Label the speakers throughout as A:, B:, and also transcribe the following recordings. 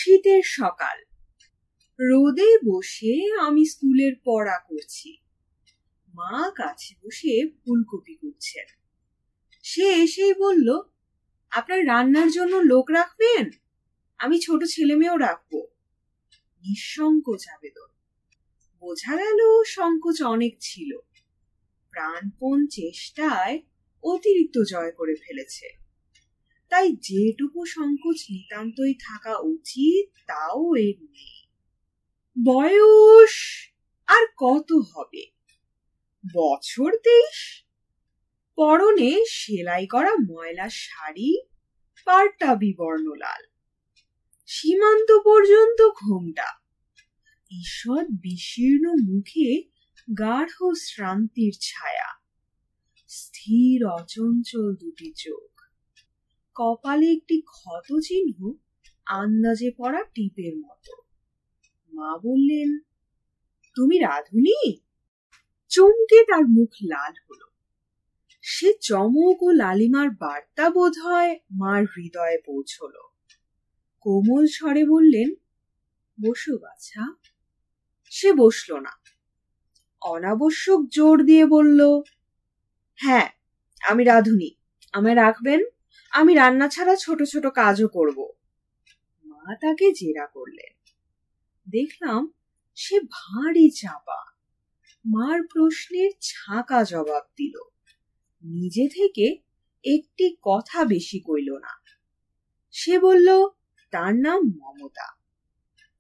A: শীতের সকাল, রোদে বসে আমি স্কুলের পড়া করছি। মা কাছে বসে ফুলকপি কুটছেন। সে এসেই বলল, আপনার রান্নার জন্য লোক রাখবেন? আমি ছোট ছেলে মেয়েও রাখবো। নিঃসংকোচ আবেদন। বোঝা গেল সংকোচ অনেক ছিল। প্রাণপণ চেষ্টায় অতিরিক্ত জয় করে ফেলেছে। তাই যেটুকু সংকোচ নিতান্তই থাকা উচিত তাও এর নেই। বয়স আর কত হবে? বছর 23। পরনে সেলাই করা ময়লা শাড়ি, পাড়টা বিবর্ণ লাল, সীমান্ত পর্যন্ত ঘোমটা। ঈষৎ বিশীর্ণ মুখে গাঢ় শ্রান্তির ছায়া, স্থির অচঞ্চল দুটি চোখ, কপালে একটি ক্ষত চিহ্ন আন্দাজে পড়া টিপের মতো। মা বললেন, তুমি রাধুনী? চমকে তার মুখ লাল হলো। সে চমক ও লালিমার বার্তা বোধ হয় মার হৃদয়ে পৌঁছল। কোমল স্বরে বললেন, বসো বাছা। সে বসল না। অনাবশ্যক জোর দিয়ে বলল, হ্যাঁ আমি রাধুনী, আমায় রাখবেন। আমি রান্না ছাড়া ছোট ছোট কাজও করব। মা তাকে জেরা করলেন। দেখলাম সে ভারী চাপা। মার প্রশ্নের ছাঁকা জবাব দিল। নিজে থেকে একটি কথা বেশি কইল না। সে বলল, তার নাম মমতা।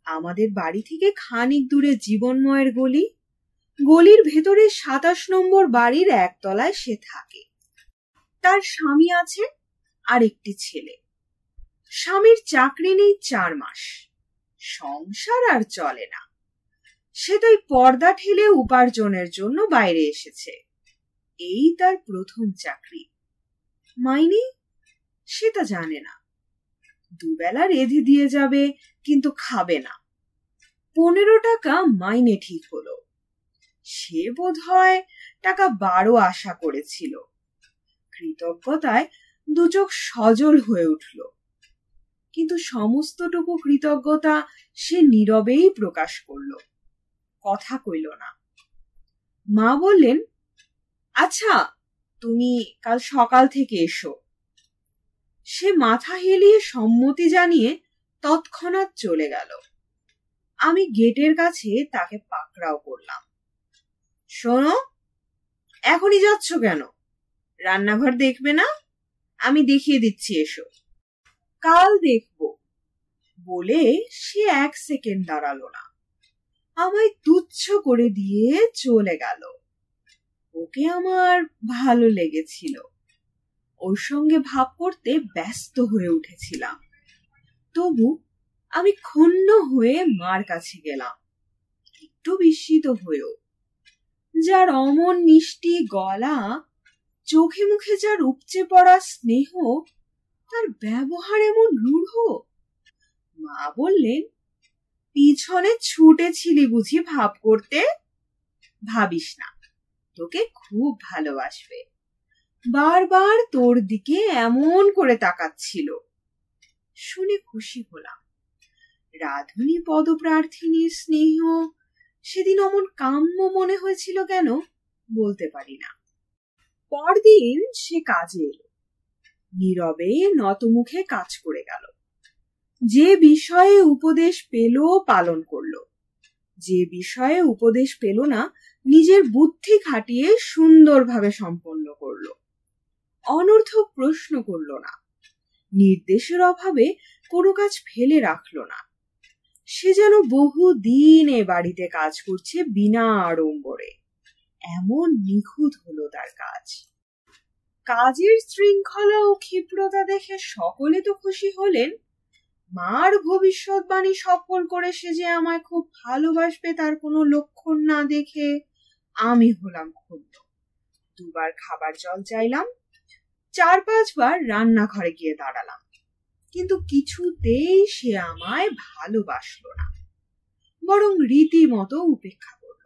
A: আমাদের বাড়ি থেকে খানিক দূরে জীবনময়ের গলি। গলির ভেতরে 27 নম্বর বাড়ির একতলায় সে থাকে। তার স্বামী আছে আর একটি ছেলে। স্বামীর চাকরি নেই 4 মাস। সংসার আর চলে না। সে তাই পর্দা ঠেলে উপার্জনের জন্য বাইরে এসেছে। এই তার প্রথম চাকরি। মাইনে সে তা জানে না। দুবেলা রেঁধে দিয়ে যাবে, কিন্তু খাবে না। 15 টাকা মাইনে ঠিক হলো। সে বোধহয় টাকা 12 আশা করেছিল। কৃতজ্ঞতায় দুচোখ সজল হয়ে উঠল। কিন্তু সমস্তটুকু কৃতজ্ঞতা সে নীরবেই প্রকাশ করল, কথা কইল না। মা বললেন, আচ্ছা তুমি কাল সকাল থেকে এসো। সে মাথা হেলিয়ে সম্মতি জানিয়ে তৎক্ষণাৎ চলে গেল। আমি গেটের কাছে তাকে পাকড়াও করলাম। শোনো, এখনই যাচ্ছ কেন? রান্নাঘর দেখবে না? আমি দেখিয়ে দিচ্ছি, এসো। কাল দেখব বলে সে 1 সেকেন্ড দাঁড়ালো না। আমায় তুচ্ছ করে দিয়ে চলে গেল। ওকে আমার ভালো লেগেছিল। ওর সঙ্গে ভাব করতে ব্যস্ত হয়ে উঠেছিলাম। তবু আমি ক্ষুণ্ণ হয়ে মার কাছে গেলাম, একটু বিস্মিত হয়েও। যার অমন মিষ্টি গলা, চোখে মুখে যার উপচে পড়া স্নেহ, তার ব্যবহার এমন রূঢ়। মা বললেন, পিছনে ছুটেছিলি বুঝি ভাব করতে? ভাবিস না, তোকে খুব ভালোবাসবে। বারবার তোর দিকে এমন করে তাকাচ্ছিল। শুনে খুশি হলাম। রাধুনী পদপ্রার্থিনীর স্নেহ সেদিন অমন কাম্য মনে হয়েছিল কেন বলতে পারি না। পরদিন সে কাজে এলো। নীরবে নতমুখে কাজ করে গেল। যে বিষয়ে উপদেশ পেল পালন করল, যে বিষয়ে উপদেশ পেল না নিজের বুদ্ধি খাটিয়ে সুন্দরভাবে সম্পন্ন করল। অনর্থক প্রশ্ন করল না। নির্দেশের অভাবে কোনো কাজ ফেলে রাখল না। সে যেন বহুদিন এ বাড়িতে কাজ করছে বিনা আড়ম্বরে। এমন নিখুঁত হলো তার কাজ। কাজের শৃঙ্খলা ও ক্ষিপ্রতা দেখে সকলে তো খুশি হলেন। মার ভবিষ্যৎবাণী সফল করে সে যে আমায় খুব ভালোবাসবে তার কোনো লক্ষণ না দেখে আমি হলাম ক্ষুব্ধ। 2 বার খাবার জল চাইলাম, 4-5 বার রান্নাঘরে গিয়ে দাঁড়ালাম, কিন্তু কিছুতেই সে আমায় ভালোবাসলো না, বরং রীতিমতো উপেক্ষা করল।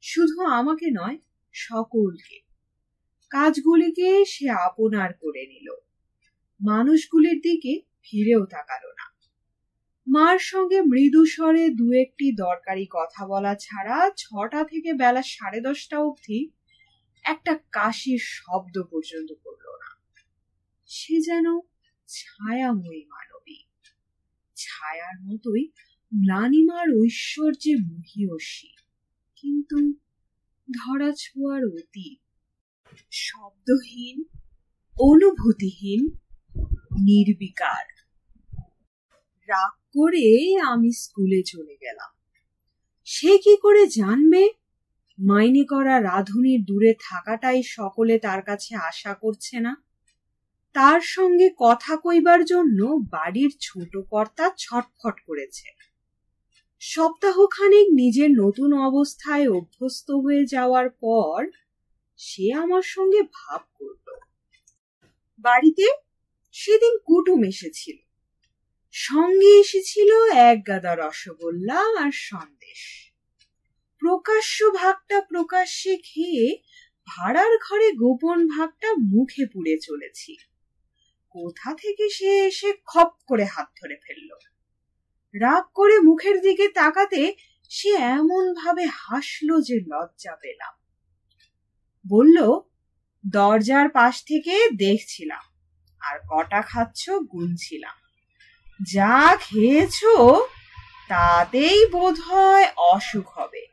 A: শুধু আমাকে নয়, সকলকে। কাজগুলিকে সে আপনার করে নিল। মানুষগুলির দিকে ফিরেও তাকালো না। মার সঙ্গে মৃদু স্বরে দু একটি দরকারি কথা বলা ছাড়া 6টা থেকে বেলা 10:30 অবধি একটা কাশির শব্দ পর্যন্ত করল না। সে যেন ছায়াময়ী মানবী, ছায়ার মতোই ম্লানিমার ঐশ্বর্যে মহীয়সী, কিন্তু ধরা ছোঁয়ার অতীত, শব্দহীন, অনুভূতিহীন, নির্বিকার। রাগ করে আমি স্কুলে চলে গেলাম। সে কি করে জানবে মাইনে করা রাধুনির দূরে থাকাটাই সকলে তার কাছে আশা করছে না? তার সঙ্গে কথা কইবার জন্য বাড়ির ছোট কর্তা ছটফট করেছে। সপ্তাহখানেক নিজের নতুন অবস্থায় অভ্যস্ত হয়ে যাওয়ার পর সে আমার সঙ্গে ভাব করল। বাড়িতে সেদিন কুটুম এসেছিল, সঙ্গে এসেছিল 1 গাদা রসগোল্লা আর সন্দেশ। প্রকাশ্য ভাগটা প্রকাশ্যে খেয়ে ভাড়ার ঘরে গোপন ভাগটা মুখে পুড়ে চলেছি। কোথা থেকে সে এসে খপ করে হাত ধরে ফেলল। রাগ করে মুখের দিকে তাকাতে সে এমন ভাবে হাসলো যে লজ্জা পেলাম। বলল, দরজার পাশ থেকে দেখছিলাম, আর কটা খাচ্ছ গুনছিলাম। যা খেয়েছো তাতেই বোধ হয় অসুখ হবে,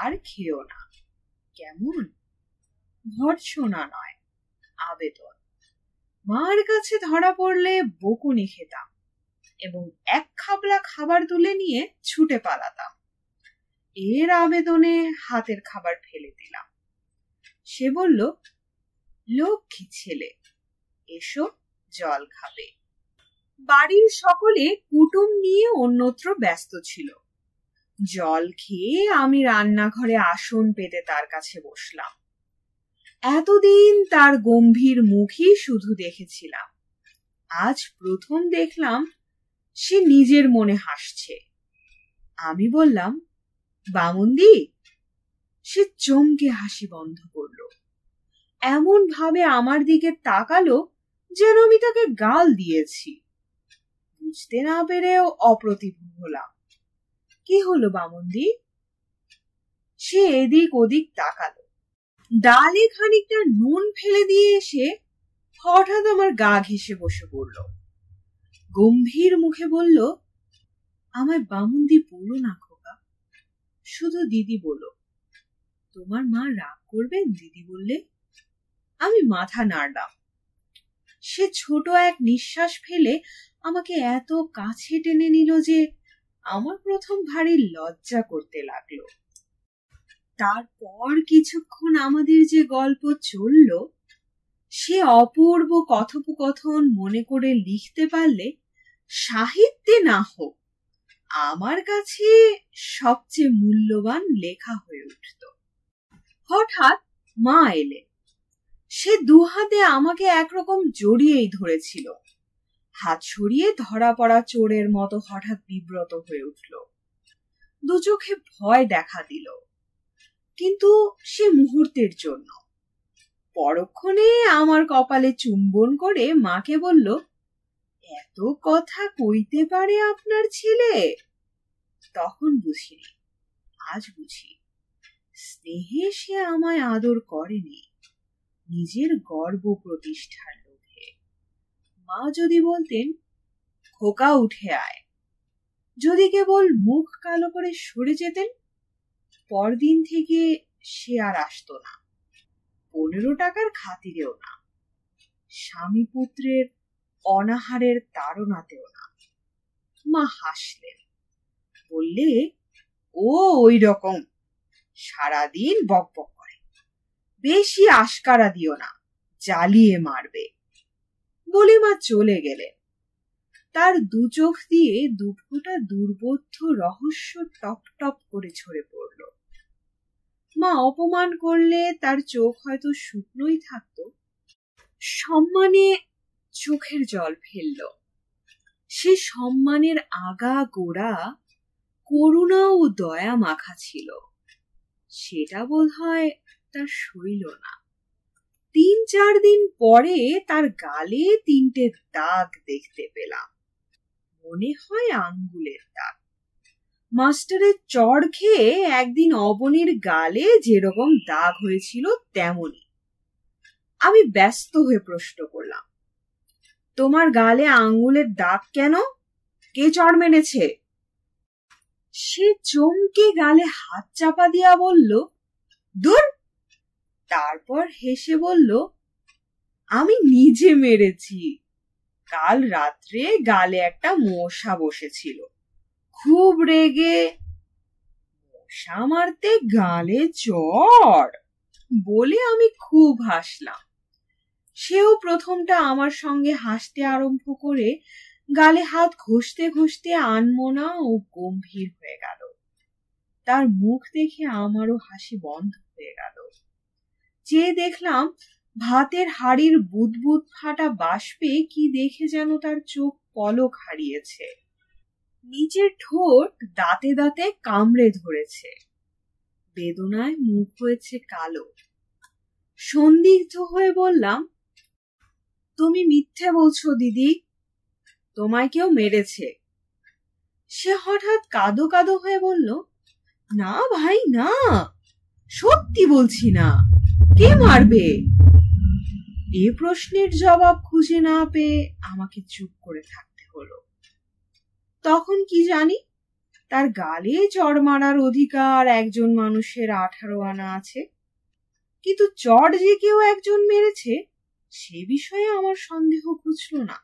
A: আর খেও না। কেমন? ভর্ৎসনা নয়, আবেদন। মার কাছে ধরা পড়লে বকুনি খেতাম এবং 1 খাবলা খাবার তুলে নিয়ে ছুটে পালাতাম। এর আবেদনে হাতের খাবার ফেলে দিলাম। সে বলল, লক্ষ্মী ছেলে, এসো জল খাবে। বাড়ির সকলে কুটুম নিয়ে অন্যত্র ব্যস্ত ছিল। জল খেয়ে আমি রান্নাঘরে আসন পেতে তার কাছে বসলাম। এতদিন তার গম্ভীর মুখই শুধু দেখেছিলাম, আজ প্রথম দেখলাম সে নিজের মনে হাসছে। আমি বললাম, বামুনদি। সে চমকে হাসি বন্ধ করল, এমন ভাবে আমার দিকে তাকালো যেন আমি তাকে গাল দিয়েছি। বুঝতে না পেরেও অপ্রতিভ হলাম। কি হলো বামুনদি? সে এদিক ওদিক তাকালো, ডালে খানিকটা নুন ফেলে দিয়ে এসে হঠাৎ আমার গা ঘেঁষে বসে পড়ল। গম্ভীর মুখে বলল, আমায় বামুনদি বলো না খোকা, শুধু দিদি বলো। তোমার মা রাগ করবেন দিদি বললে? আমি মাথা নাড়লাম। সে ছোট এক নিঃশ্বাস ফেলে আমাকে এত কাছে টেনে নিল যে আমার প্রথম ভারী লজ্জা করতে লাগলো। তারপর কিছুক্ষণ আমাদের যে গল্প চলল, সে অপূর্ব কথোপকথন মনে করে লিখতে পারলে সাহিত্যে না হোক আমার কাছে সবচেয়ে মূল্যবান লেখা হয়ে উঠত। হঠাৎ মা এলেন। সে দুহাতে আমাকে একরকম জড়িয়েই ধরেছিল। হাত সরিয়ে ধরা পড়া চোরের মতো হঠাৎ বিব্রত হয়ে উঠল। দু চোখে ভয় দেখা দিল, কিন্তু সে মুহূর্তের জন্য। পরক্ষণে আমার কপালে চুম্বন করে মাকে বলল, এত কথা কইতে পারে আপনার ছেলে? তখন বুঝিনি, আজ বুঝি। স্নেহে সে আমায় আদর করেনি, নিজের গর্ব প্রতিষ্ঠার লোভে। মা যদি বলতেন, খোকা উঠে আয়, যদি কেবল মুখ কালো করে সরে যেতেন, পরদিন থেকে সে আর আসতো না। 15 টাকার খাতিরেও না, স্বামী পুত্রের অনাহারের তাড়নাতেও না। মা হাসলেন, বললে, ও ওই রকম, সারাদিন বকবক করে, বেশি আশকারা দিও না, জ্বালিয়ে মারবে। বলে মা চলে গেলেন। তার দু চোখ দিয়ে দুফোঁটা দুর্বোধ্য রহস্য টপ টপ করে ঝরে পড়ল। মা অপমান করলে তার চোখ হয়তো শুকনোই থাকত। সম্মানে চোখের জল ফেলল। সে সম্মানের আগা গোড়া করুণা ও দয়া মাখা ছিল। সেটা বোধহয় তার সইল না। 3-4 দিন পরে তার গালে 3টে দাগ দেখতে পেলাম। মনে হয় আঙ্গুলের দাগ। মাস্টারের চড় খেয়ে একদিন অবনীর গালে যেরকম দাগ হয়েছিল তেমনই। আমি ব্যস্ত হয়ে প্রশ্ন করলাম, তোমার গালে আঙ্গুলের দাগ কেন? কে চড় মেরেছে? সে চমকে গালে হাত চাপা দিয়া বলল, দূর। তারপর হেসে বলল, আমি নিজে মেরেছি। কাল রাত্রে গালে একটা মশা বসেছিল, খুব রেগে মশা মারতে গালে চড় বলে আমি খুব হাসলাম। সেও প্রথমটা আমার সঙ্গে হাসতে আরম্ভ করে গালে হাত ঘষতে ঘষতে আনমনা ও গম্ভীর হয়ে গেল। তার মুখ দেখে আমারও হাসি বন্ধ হয়ে গেল। চেয়ে দেখলাম ভাতের হাড়ির বুদবুদ ফাটা বাষ্পে কি দেখে যেন তার চোখ পলক হারিয়েছে। নিচের ঠোঁট দাঁতে দাঁতে কামড়ে ধরেছে। বেদনায় মুখ হয়েছে কালো। সন্দিগ্ধ হয়ে বললাম, তুমি মিথ্যে বলছো দিদি, তোমায় কেউ মেরেছে। সে হঠাৎ কাঁদো কাঁদো হয়ে বলল, না ভাই না, সত্যি বলছি না, কে মারবে? এ প্রশ্নের জবাব খুঁজে না পেয়ে আমাকে চুপ করে থাকতে হলো। তখন কি জানি তার গালে চড় মারার অধিকার একজন মানুষের 18 আনা আছে, কিন্তু চড় যে কেউ একজন মেরেছে সে বিষয়ে আমার সন্দেহ ঘুচল না।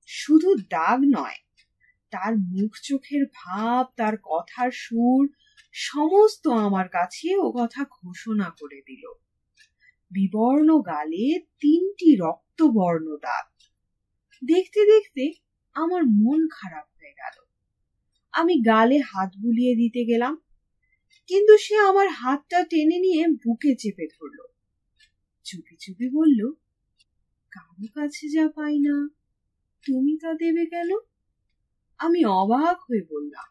A: শুধু দাগ নয়, তার মুখ চোখের ভাব, তার কথার সুর সমস্ত আমার কাছে ও কথা ঘোষণা করে দিল। বিবর্ণ গালে 3টি রক্তবর্ণ দাগ। দেখতে দেখতে আমার মন খারাপ হয়ে গেল। আমি গালে হাত বুলিয়ে দিতে গেলাম, কিন্তু সে আমার হাতটা টেনে নিয়ে বুকে চেপে ধরল। চুপি চুপি বলল, কারো কাছে যা পাই না তুমি তা দেবে কেন? আমি অবাক হয়ে বললাম,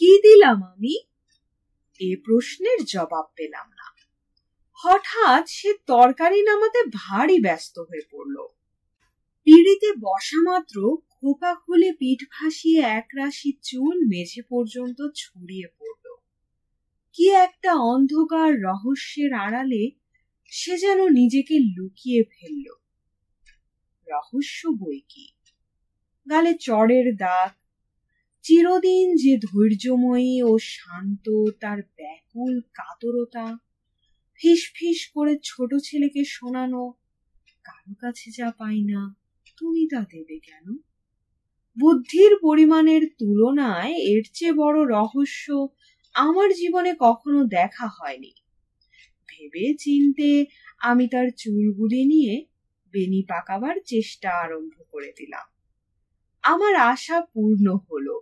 A: কি দিলাম আমি? এ প্রশ্নের জবাব পেলাম না। হঠাৎ সে তরকারি নামাতে ভারী ব্যস্ত হয়ে পড়ল। পিঁড়িতে বসা মাত্র খোপা খুলে পিঠ ভাসিয়ে একরাশি চুল মেঝে পর্যন্ত ছড়িয়ে পড়ল। কি একটা অন্ধকার রহস্যের আড়ালে সে যেন নিজেকে লুকিয়ে ফেলল। রহস্য বই কি, গালে চড়ের দাগ, চিরদিন যে ধৈর্যময়ী ও শান্ত তার ব্যাকুল কাতরতা, ফিস ফিস করে ছোট ছেলেকে শোনানো, কারো কাছে যা পাই না তুমি তা দেবে কেন? বুদ্ধির পরিমাণের তুলনায় এর চেয়ে বড় রহস্য আমার জীবনে কখনো দেখা হয়নি। ভেবে চিনতে আমি তার চুলগুলি নিয়ে বেনি পাকাবার চেষ্টা আরম্ভ করে দিলাম। আমার আশা পূর্ণ হলো।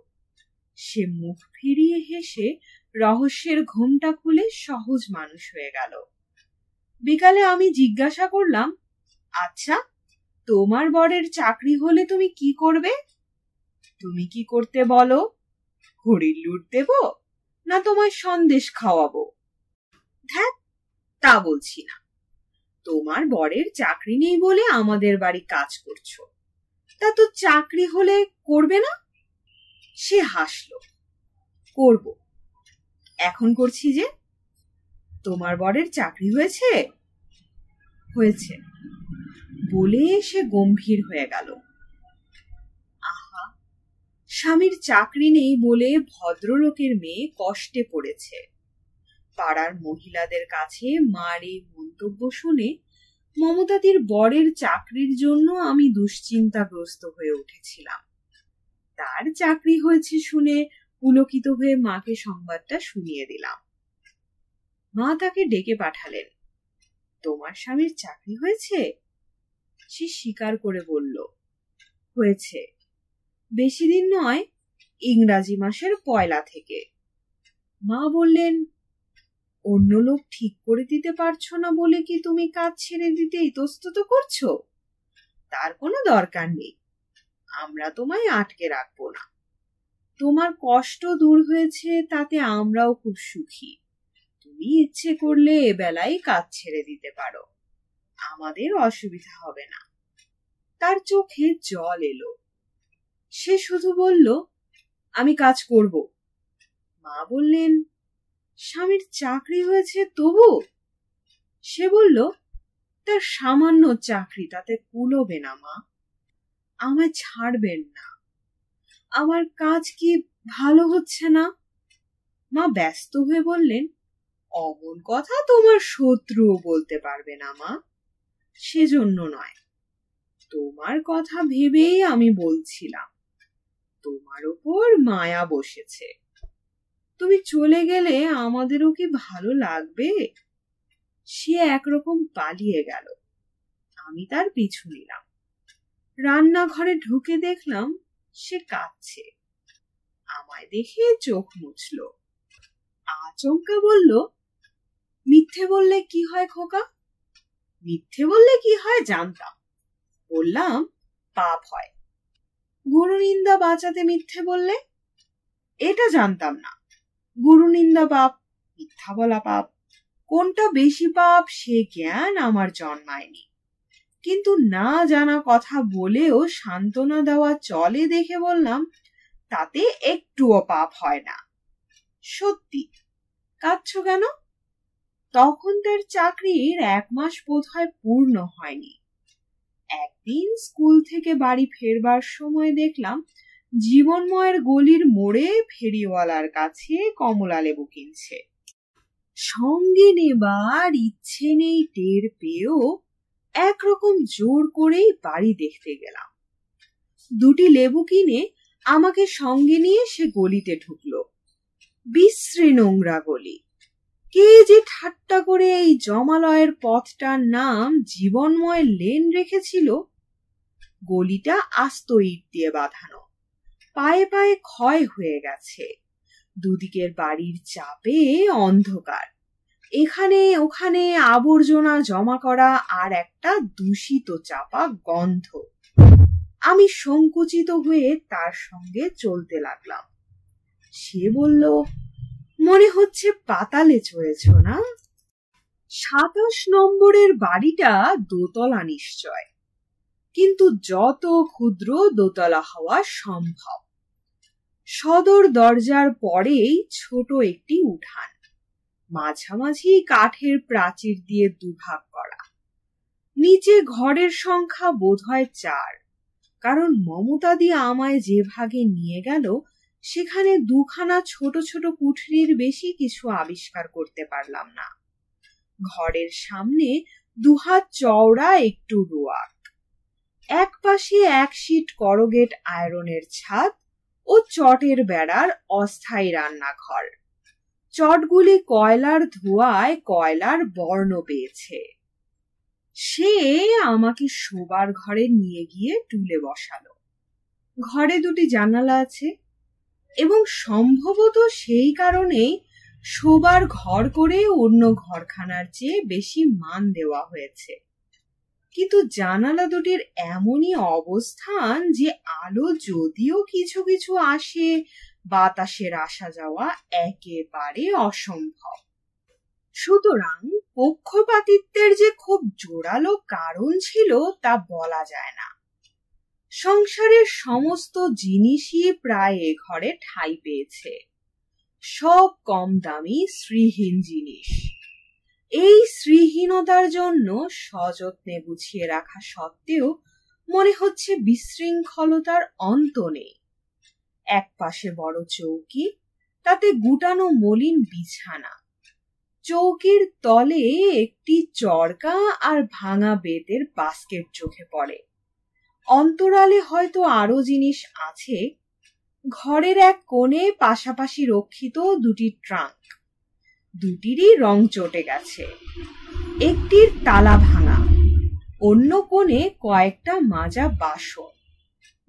A: সে মুখ ফিরিয়ে হেসে রহস্যের ঘোমটা খুলে সহজ মানুষ হয়ে গেল। বিকালে আমি জিজ্ঞাসা করলাম, আচ্ছা, তোমার বরের চাকরি হলে তুমি কি করবে? তুমি কি করতে বলো? হরির লুট দেব না তোমায় সন্দেশ খাওয়াবো? ধ্যাৎ, তা বলছি না। তোমার বরের চাকরি নেই বলে আমাদের বাড়ি কাজ করছো, তা তো চাকরি হলে করবে না? সে হাসলো, করব, এখন করছি যে। তোমার বরের চাকরি হয়েছে? হয়েছে বলে সে গম্ভীর হয়ে গেল। আহা, স্বামীর চাকরি নেই বলে ভদ্রলোকের মেয়ে কষ্টে পড়েছে। পাড়ার মহিলাদের কাছে মার এই মন্তব্য শুনে মমতাদির বরের চাকরির জন্য আমি দুশ্চিন্তাগ্রস্ত হয়ে উঠেছিলাম। তার চাকরি হয়েছে শুনে পুলকিত হয়ে মাকে সংবাদটা শুনিয়ে দিলাম। মা তাকে ডেকে পাঠালেন। তোমার স্বামীর চাকরি হয়েছে? সে স্বীকার করে বলল, হয়েছে। বেশি দিন নয়, ইংরাজি মাসের 1 থেকে। মা বললেন, অন্য লোক ঠিক করে দিতে পারছো না বলে কি তুমি কাজ ছেড়ে দিতে ইতস্তত করছো? তার কোনো দরকার নেই, আমরা তোমায় আটকে রাখবো না। তোমার কষ্ট দূর হয়েছে, তাতে আমরাও খুব সুখী। তুমি ইচ্ছে করলে এবেলায় কাজ ছেড়ে দিতে পারো, আমাদের অসুবিধা হবে না। তার চোখে জল এলো। সে শুধু বলল, আমি কাজ করব। মা বললেন, স্বামীর চাকরি হয়েছে তবু? সে বলল, তার সামান্য চাকরি, তাতে কুলোবে না মা, আমায় ছাড়বেন না, আমার কাজ কি ভালো হচ্ছে না? মা ব্যস্ত হয়ে বললেন, অমন কথা তোমার শত্রুও বলতে পারবে না মা, সেজন্য নয়, তোমার কথা ভেবেই আমি বলছিলাম, তোমার উপর মায়া বসেছে, তুমি চলে গেলে আমাদেরও কি ভালো লাগবে? সে একরকম পালিয়ে গেল, আমি তার পিছু নিলাম। রান্নাঘরে ঢুকে দেখলাম সে কাঁদছে, আমায় দেখে চোখ মুছল, আচমকা বলল, মিথ্যে বললে কি হয় খোকা? মিথ্যে বললে কি হয় জানতাম, বললাম পাপ হয়। গুরুনিন্দা বাঁচাতে মিথ্যে বললে? এটা জানতাম না, গুরুনিন্দা পাপ, মিথ্যা বলা পাপ, কোনটা বেশি পাপ সে জ্ঞান আমার জন্মায়নি, কিন্তু না জানা কথা বলেও সান্ত্বনা দেওয়া চলে দেখে বললাম, তাতে একটুও পাপ হয় না। সত্যি, কাঁদছো কেন? তখন তার চাকরির 1 মাস বোধহয় পূর্ণ হয়নি। একদিন স্কুল থেকে বাড়ি ফেরবার সময় দেখলাম জীবনময়ের গলির মোড়ে ফেরিওয়ালার কাছে কমলা লেবু কিনছে। সঙ্গে নেবার ইচ্ছে নেই টের পেয়েও একরকম জোর করেই বাড়ি দেখতে গেলাম। 2টি লেবু কিনে আমাকে সঙ্গে নিয়ে সে গলিতে ঢুকলো। বিশ্রী নোংরা গলি, কে যে ঠাট্টা করে এই জমালয়ের পথটার নাম জীবনময় লেন রেখেছিল। গলিটা আস্ত ইট দিয়ে বাঁধানো, পায়ে পায়ে ক্ষয় হয়ে গেছে, দুদিকের বাড়ির চাপে অন্ধকার, এখানে ওখানে আবর্জনা জমা করা আর একটা দূষিত চাপা গন্ধ। আমি সংকুচিত হয়ে তার সঙ্গে চলতে লাগলাম। সে বলল, মনে হচ্ছে পাতালে চড়েছ না? 27 নম্বরের বাড়িটা দোতলা নিশ্চয়, কিন্তু যত ক্ষুদ্র দোতলা হওয়া সম্ভব। সদর দরজার পরেই ছোট একটি উঠান, মাঝামাঝি কাঠের প্রাচীর দিয়ে দুভাগ করা। নিচে ঘরের সংখ্যা বোধহয় 4, কারণ মমতাদি আমায় যে ভাগে নিয়ে গেল সেখানে 2খানা ছোট ছোট কুঠরির বেশি কিছু আবিষ্কার করতে পারলাম না। ঘরের সামনে 2 হাত চওড়া একটু রোয়াক, এক পাশে 1 শীট করগেট আয়রনের ছাদ ও চটের বেড়ার অস্থায়ী রান্নাঘর। চটগুলি কয়লার ধোঁয়ায় কয়লার বর্ণ পেয়েছে। সে আমাকে শোবার ঘরে নিয়ে গিয়ে টুলে বসালো। ঘরে 2টি জানালা আছে এবং সম্ভবত সেই কারণেই শোবার ঘর করে অন্য ঘরখানার চেয়ে বেশি মান দেওয়া হয়েছে। কিন্তু জানালা 2টির এমনই অবস্থান যে আলো যদিও কিছু কিছু আসে, বাতাসের আসা যাওয়া একেবারে অসম্ভব। সুতরাং পক্ষপাতিত্বের যে খুব জোরালো কারণ ছিল তা বলা যায় না। সংসারের সমস্ত জিনিসই প্রায় এ ঘরে ঠাঁই পেয়েছে, সব কম দামি শ্রীহীন জিনিস। এই শ্রীহীনতার জন্য সযত্নে গুছিয়ে রাখা সত্ত্বেও মনে হচ্ছে বিশৃঙ্খলতার অন্ত নেই। এক পাশে বড় চৌকি, তাতে গুটানো মলিন বিছানা, চৌকির তলে একটি চরকা আর ভাঙা বেতের বাস্কেট চোখে পড়ে। অন্তরালে হয়তো আরো জিনিস আছে। ঘরের এক কোণে পাশাপাশি রক্ষিত 2টি ট্রাঙ্ক, 2টিরই রং চটে গেছে, একটির তালা ভাঙা। অন্য কোণে কয়েকটা মাজা বাসন,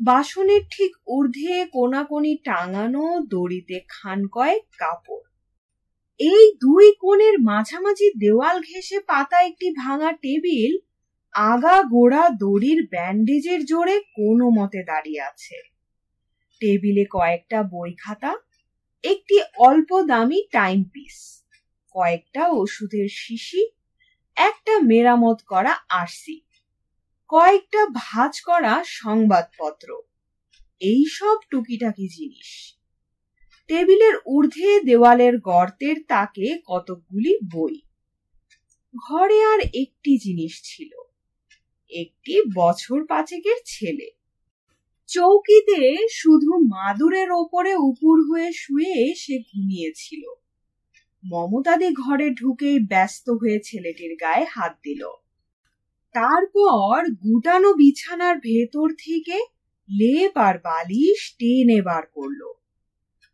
A: বাসনের ঠিক ঊর্ধ্বে কোনাকুনি টাঙানো দড়িতে খান কয়েক কাপড়। এই 2 কোণের মাঝামাঝি দেওয়াল ঘেঁষে পাতা একটি ভাঙা টেবিল আগা গোড়া দড়ির ব্যান্ডেজের জোরে কোনো মতে দাঁড়িয়ে আছে। টেবিলে কয়েকটা বই খাতা, একটি অল্প দামি টাইম পিস, কয়েকটা ওষুধের শিশি, একটা মেরামত করা আরসি, কয়েকটা ভাঁজ করা সংবাদপত্র, এই সব টুকিটাকি জিনিস। টেবিলের ঊর্ধ্বে দেওয়ালের গর্তের তাকে কতকগুলি বই। ঘরে আর একটি জিনিস ছিল, একটি বছর 5-এর ছেলে। চৌকিতে শুধু মাদুরের ওপরে উপুর হয়ে শুয়ে সে ঘুমিয়েছিল। মমতাদি ঘরে ঢুকেই ব্যস্ত হয়ে ছেলেটির গায়ে হাত দিল। তারপর গুটানো বিছানার ভেতর থেকে লেপ আর বালিশ টেনে বার করলো।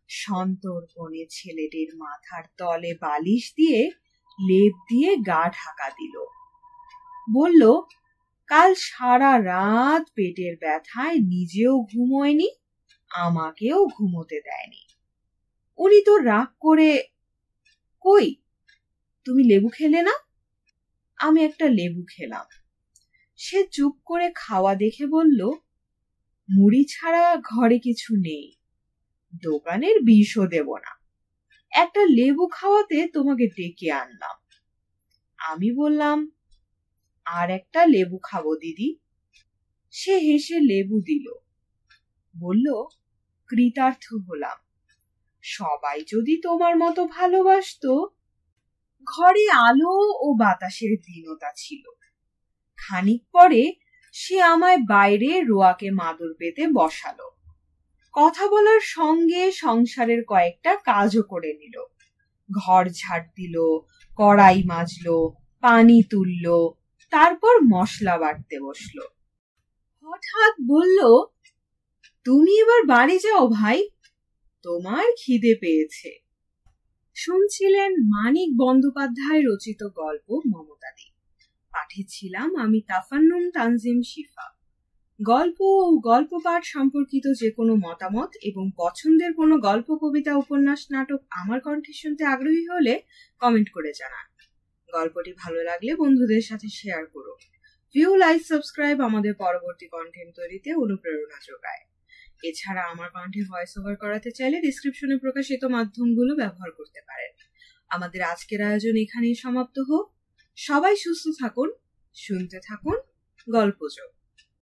A: সন্তর্পণে ছেলেটির মাথার তলে বালিশ দিয়ে লেপ দিয়ে গা ঢাকা দিল। বলল, কাল সারা রাত পেটের ব্যথায় নিজেও ঘুমোয়নি, আমাকেও ঘুমোতে দেয়নি। উনি তো রাগ করে, কই তুমি লেবু খেলে না? আমি একটা লেবু খেলাম। সে চুপ করে খাওয়া দেখে বলল, মুড়ি ছাড়া ঘরে কিছু নেই, দোকানের বিষও দেব না, একটা লেবু খাওয়াতে তোমাকে ডেকে আনলাম। আমি বললাম, আর একটা লেবু খাবো দিদি। সে হেসে লেবু দিল, বলল, কৃতার্থ হলাম। সবাই যদি তোমার মতো ভালোবাসতো। ঘরে আলো ও বাতাসের দীনতা ছিল। খানিক পরে সে আমায় বাইরে রোয়াকে মাদুর পেতে বসালো। কথা বলার সঙ্গে সংসারের কয়েকটা কাজও করে নিল। ঘর ঝাড় দিল, কড়াই মাজলো, পানি তুললো, তারপর মশলা বাটতে বসলো। হঠাৎ বলল, তুমি এবার বাড়ি যাও ভাই, তোমার খিদে পেয়েছে। শুনছিলেন মানিক বন্দ্যোপাধ্যায় রচিত গল্প মমতাদি। পাঠে ছিলাম আমি তাফান্নুম তানজিম শিফা। গল্প ও গল্প পাঠ সম্পর্কিত যে কোনো মতামত এবং পছন্দের কোনো গল্প, কবিতা, উপন্যাস, নাটক আমার কণ্ঠে শুনতে আগ্রহী হলে কমেন্ট করে জানান। গল্পটি ভালো লাগলে বন্ধুদের সাথে শেয়ার করুন। ভিউ, লাইক, সাবস্ক্রাইব আমাদের পরবর্তী কন্টেন্ট তৈরিতে অনুপ্রেরণা যোগায়। এছাড়া আমার কণ্ঠে ভয়েস ওভার করাতে চাইলে ডিসক্রিপশনে প্রকাশিত মাধ্যমগুলো ব্যবহার করতে পারেন। আমাদের আজকের আয়োজন এখানেই সমাপ্ত হোক। সবাই সুস্থ থাকুন, শুনতে থাকুন গল্পযোগ।